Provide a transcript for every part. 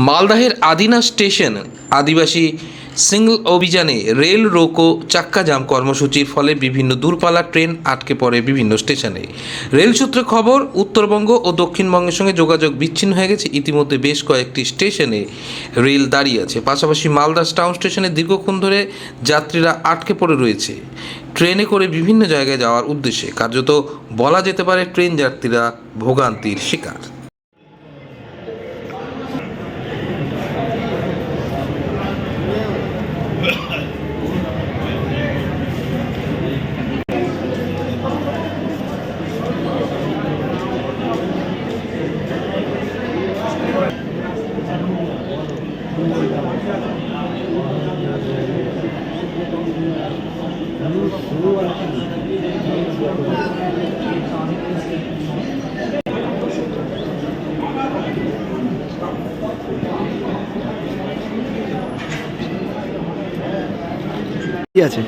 মালদাহের Adina station আদিবাসী single অভিযানে rail রোকো চাক্কা জাম কর্মসূচির ফলে বিভিন্ন দূরপাল্লার ট্রেন আটকে পড়ে বিভিন্ন স্টেশনে। রেল সূত্রে খবর, উত্তরবঙ্গ ও দক্ষিণবঙ্গের সঙ্গে যোগাযোগ বিচ্ছিন্ন হয়ে গেছে। ইতিমধ্যে বেশ কয়েকটি স্টেশনে রেল দাঁড়িয়ে আছে। পাশাপাশি মালদা টাউন স্টেশনে দীর্ঘক্ষণ ধরে যাত্রীরা আটকে পড়ে রয়েছে ট্রেনে করে বিভিন্ন জায়গায় যাওয়ার উদ্দেশ্যে। কার্যত বলা যেতে পারে ট্রেন যাত্রীরা ভোগান্তির শিকার।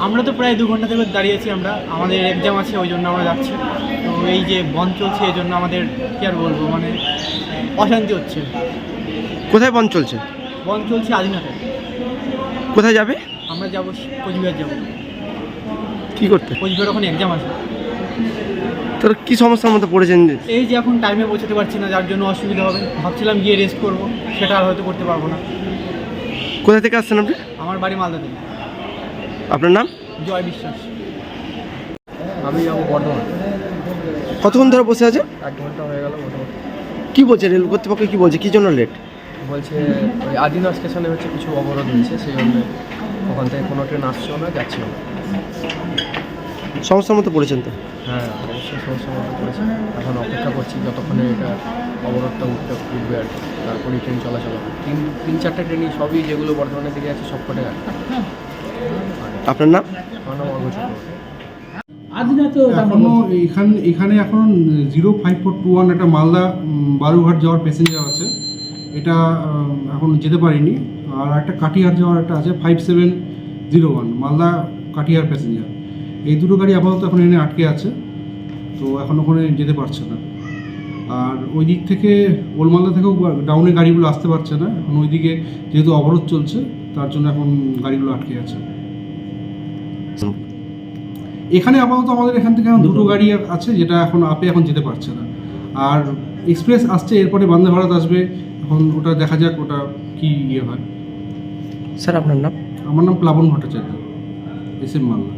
আমরা তো প্রায় 2 ঘন্টা থেকে দাঁড়িয়ে আছি। আমাদের এক্সাম আছে, ওই জন্য আমরা যাচ্ছি। তো এই যে বন্ধ চলছে, এই জন্য আমাদের কী আর বলবো, মানে অশান্তি হচ্ছে। কোথায় বন্ধ চলছে? বন্ধ চলছে আদিনাতে। কোথায় যাবে? আমরা যাবো কোচবিহার যাবো। কি করতে? কোচবিহার ওখানে এক্সাম আছে। তোর কি সমস্যার মধ্যে পড়েছেন? এই যে এখন টাইমে পৌঁছাতে পারছি না, যার জন্য অসুবিধা হবে। ভাবছিলাম গিয়ে রেস্ট করবো, সেটা আর হয়তো করতে পারবো না। কোথা থেকে আসছেন আপনি? আমার বাড়ি মালদাতে। আপনার নাম? জয় বিশ্বাস। আমি যাবো বর্ধমান। কতক্ষণ ধরে বসে আছে? 1 ঘন্টা হয়ে গেল মোটামুটি। কি বলছে রেল কর্তৃপক্ষ? কি বলছে, কি জন্য লেট? বলছে ওই আদিনা স্টেশনে হচ্ছে কিছু অবরোধ হয়েছে, সেই জন্য ওখান থেকে কোনো ট্রেন আসছেও না, যাচ্ছেও না। সমস্যার মধ্যে পড়েছেন তো? হ্যাঁ, অবশ্যই সমস্যার মধ্যে পড়েছে। এখন অপেক্ষা করছি যতক্ষণে এটা অবরোধটা উঠবে আর কি, তারপরেই ট্রেন চলাচল হবে। 3-4টা ট্রেনই, সবই যেগুলো বর্ধমানের দিকে আছে সব কটাই আছে। আপনার নাম? আমার নাম অর্ঘ্য চক্রবর্তী। এখনো এখানে এখন 05421 একটা মালদা বালুরঘাট যাওয়ার প্যাসেঞ্জার আছে, এটা এখন যেতে পারিনি। আর একটা কাটিহার যাওয়ার একটা আছে 5701 মালদা কাটিহার প্যাসেঞ্জার। এই দুটো গাড়ি আপাতত এখন এখানে আটকে আছে, তো এখন ওখানে যেতে পারছে না। আর ওই দিক থেকে ওলমালদা থেকেও ডাউনে গাড়িগুলো আসতে পারছে না এখন, ওইদিকে যেহেতু অবরোধ চলছে তার জন্য এখন গাড়িগুলো আটকে আছে। এখানে আপাতত আমাদের এখান থেকে এখন 2টো গাড়ি আছে, যেটা এখন এখন যেতে পারছে না। আর এক্সপ্রেস আসছে, এরপরে বন্দে ভারত আসবে। এখন ওটা দেখা যাক ওটা কি হয়। স্যার আপনার নাম? আমার নাম প্লাবন ভট্টাচার্য, SM মালদা।